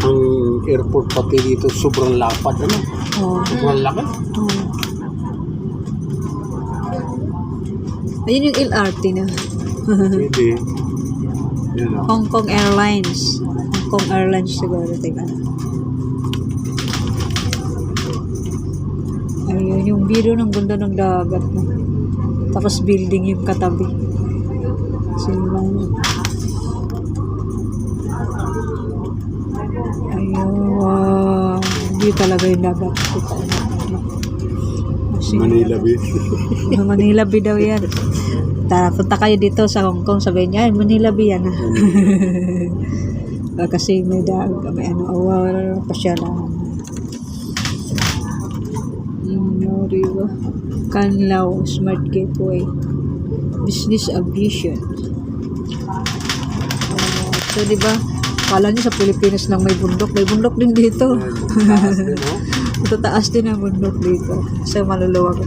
Ang airport pati dito sobrang lapad, ano? Sobrang laki. Ayun yung LRT na. Pwede. Yan o. Hong Kong Airlines. Hong Kong Airlines siguro. Teka. Ayun, yung video ng ganda ng dagat. No? Tapos building yung katabi. Silang. Ayun, wow. Hindi talaga yung dagat. Manila Beach. Manila Bay daw yan. Tara, punta kayo dito sa Hong Kong. Sabihin niya, ay, Manila Bay yan. Kasi may may awar pa siya lang. Diba? Canlao Smart Gateway. Business Aviation. So, diba? Kala niyo sa Pilipinas lang may bundok. May bundok din dito. Taas din, no? Ito taas din ang bundok dito. So, maluluwag.